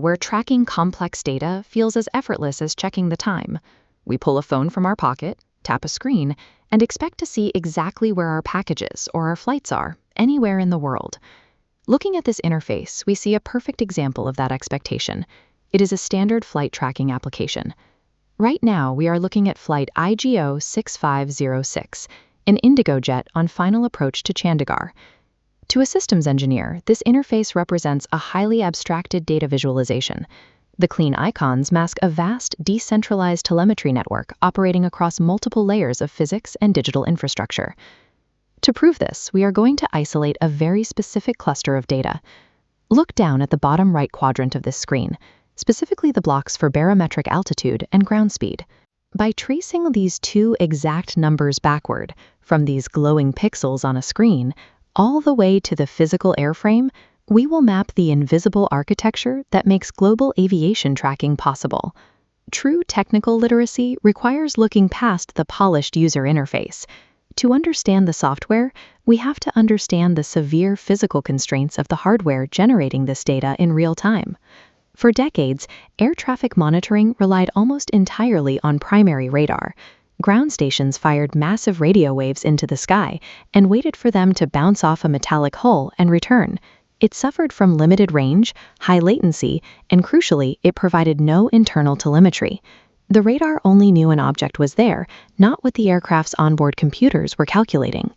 where tracking complex data feels as effortless as checking the time. We pull a phone from our pocket, tap a screen, and expect to see exactly where our packages or our flights are, anywhere in the world. Looking at this interface, we see a perfect example of that expectation. It is a standard flight tracking application. Right now, we are looking at flight IGO 6506, an Indigo jet on final approach to Chandigarh. To a systems engineer, this interface represents a highly abstracted data visualization. The clean icons mask a vast, decentralized telemetry network operating across multiple layers of physics and digital infrastructure. To prove this, we are going to isolate a very specific cluster of data. Look down at the bottom right quadrant of this screen, specifically the blocks for barometric altitude and ground speed. By tracing these two exact numbers backward, from these glowing pixels on a screen, all the way to the physical airframe, we will map the invisible architecture that makes global aviation tracking possible. True technical literacy requires looking past the polished user interface. To understand the software, we have to understand the severe physical constraints of the hardware generating this data in real time. For decades, air traffic monitoring relied almost entirely on primary radar. Ground stations fired massive radio waves into the sky and waited for them to bounce off a metallic hull and return. It suffered from limited range, high latency, and crucially, it provided no internal telemetry. The radar only knew an object was there, not what the aircraft's onboard computers were calculating.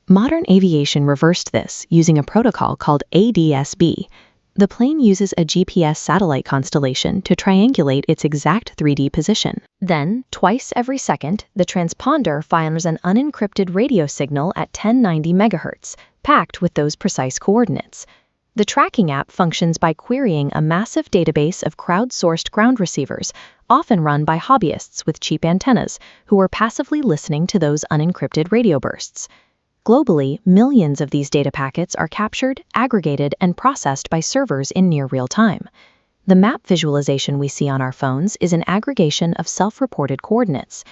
Modern aviation reversed this using a protocol called ADS-B. The plane uses a GPS satellite constellation to triangulate its exact 3D position. Then, twice every second, the transponder fires an unencrypted radio signal at 1090 MHz, packed with those precise coordinates. The tracking app functions by querying a massive database of crowdsourced ground receivers, often run by hobbyists with cheap antennas, who are passively listening to those unencrypted radio bursts. Globally, millions of these data packets are captured, aggregated, and processed by servers in near real time. The map visualization we see on our phones is an aggregation of self-reported coordinates.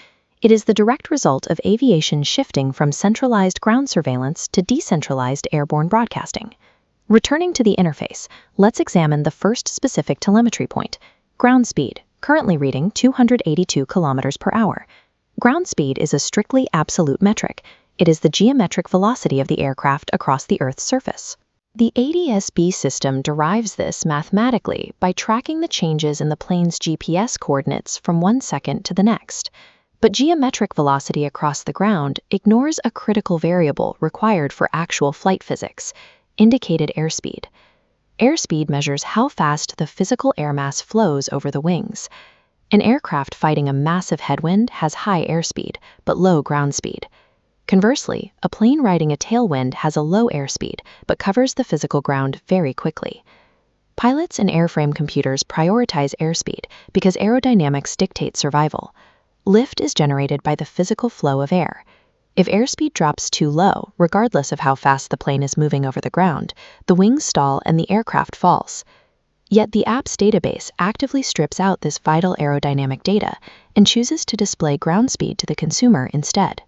It is the direct result of aviation shifting from centralized ground surveillance to decentralized airborne broadcasting. Returning to the interface, let's examine the first specific telemetry point, ground speed, currently reading 282 kilometers per hour. Ground speed is a strictly absolute metric. It is the geometric velocity of the aircraft across the Earth's surface. The ADS-B system derives this mathematically by tracking the changes in the plane's GPS coordinates from one second to the next. But geometric velocity across the ground ignores a critical variable required for actual flight physics, indicated airspeed. Airspeed measures how fast the physical air mass flows over the wings. An aircraft fighting a massive headwind has high airspeed, but low ground speed. Conversely, a plane riding a tailwind has a low airspeed, but covers the physical ground very quickly. Pilots and airframe computers prioritize airspeed because aerodynamics dictate survival. Lift is generated by the physical flow of air. If airspeed drops too low, regardless of how fast the plane is moving over the ground, the wings stall and the aircraft falls. Yet the app's database actively strips out this vital aerodynamic data and chooses to display ground speed to the consumer instead.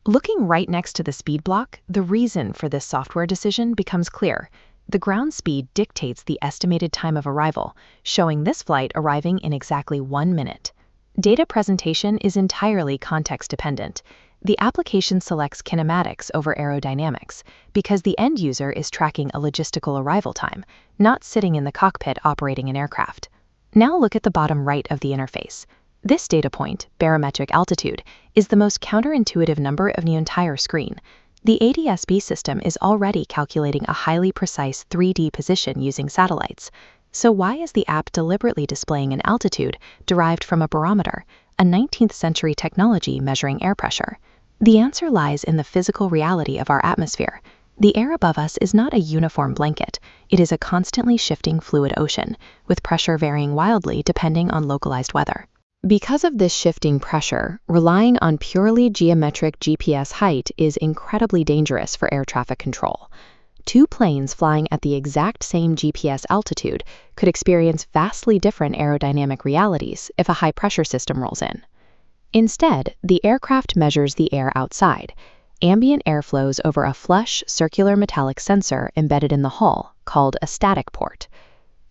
Looking right next to the speed block, the reason for this software decision becomes clear. The ground speed dictates the estimated time of arrival, showing this flight arriving in exactly 1 minute. Data presentation is entirely context-dependent. The application selects kinematics over aerodynamics because the end user is tracking a logistical arrival time, not sitting in the cockpit operating an aircraft. Now look at the bottom right of the interface. This data point, barometric altitude, is the most counterintuitive number of the entire screen. The ADS-B system is already calculating a highly precise 3D position using satellites. So why is the app deliberately displaying an altitude derived from a barometer, a 19th century technology measuring air pressure? The answer lies in the physical reality of our atmosphere. The air above us is not a uniform blanket. It is a constantly shifting fluid ocean, with pressure varying wildly depending on localized weather. Because of this shifting pressure, relying on purely geometric GPS height is incredibly dangerous for air traffic control. Two planes flying at the exact same GPS altitude could experience vastly different aerodynamic realities if a high-pressure system rolls in. Instead, the aircraft measures the air outside. Ambient air flows over a flush, circular metallic sensor embedded in the hull, called a static port.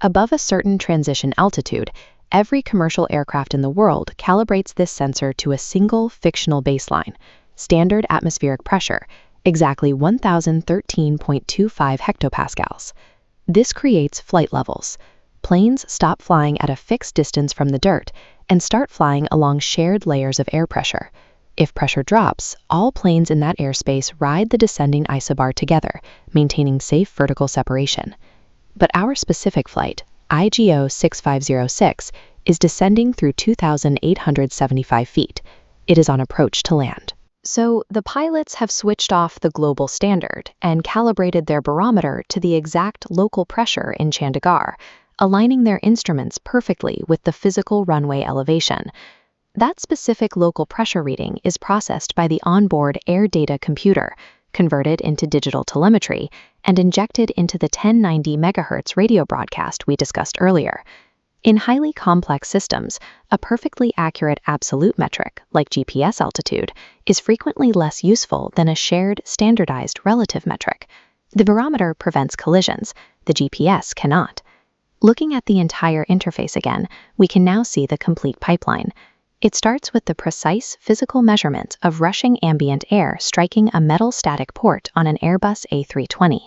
Above a certain transition altitude, every commercial aircraft in the world calibrates this sensor to a single fictional baseline, standard atmospheric pressure, exactly 1013.25 hectopascals. This creates flight levels. Planes stop flying at a fixed distance from the dirt and start flying along shared layers of air pressure. If pressure drops, all planes in that airspace ride the descending isobar together, maintaining safe vertical separation. But our specific flight, IGO 6506, is descending through 2,875 feet. It is on approach to land. So the pilots have switched off the global standard and calibrated their barometer to the exact local pressure in Chandigarh, aligning their instruments perfectly with the physical runway elevation. That specific local pressure reading is processed by the onboard air data computer, converted into digital telemetry, and injected into the 1090 MHz radio broadcast we discussed earlier. In highly complex systems, a perfectly accurate absolute metric, like GPS altitude, is frequently less useful than a shared, standardized relative metric. The barometer prevents collisions, the GPS cannot. Looking at the entire interface again, we can now see the complete pipeline. It starts with the precise physical measurement of rushing ambient air striking a metal static port on an Airbus A320.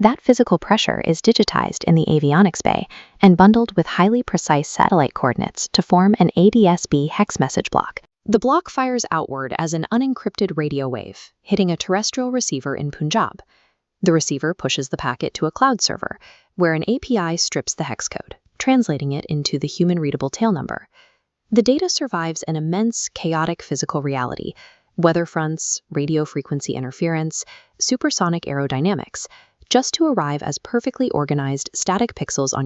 That physical pressure is digitized in the avionics bay and bundled with highly precise satellite coordinates to form an ADS-B hex message block. The block fires outward as an unencrypted radio wave, hitting a terrestrial receiver in Punjab. The receiver pushes the packet to a cloud server, where an API strips the hex code, translating it into the human-readable tail number. The data survives an immense, chaotic physical reality, weather fronts, radio frequency interference, supersonic aerodynamics, just to arrive as perfectly organized static pixels on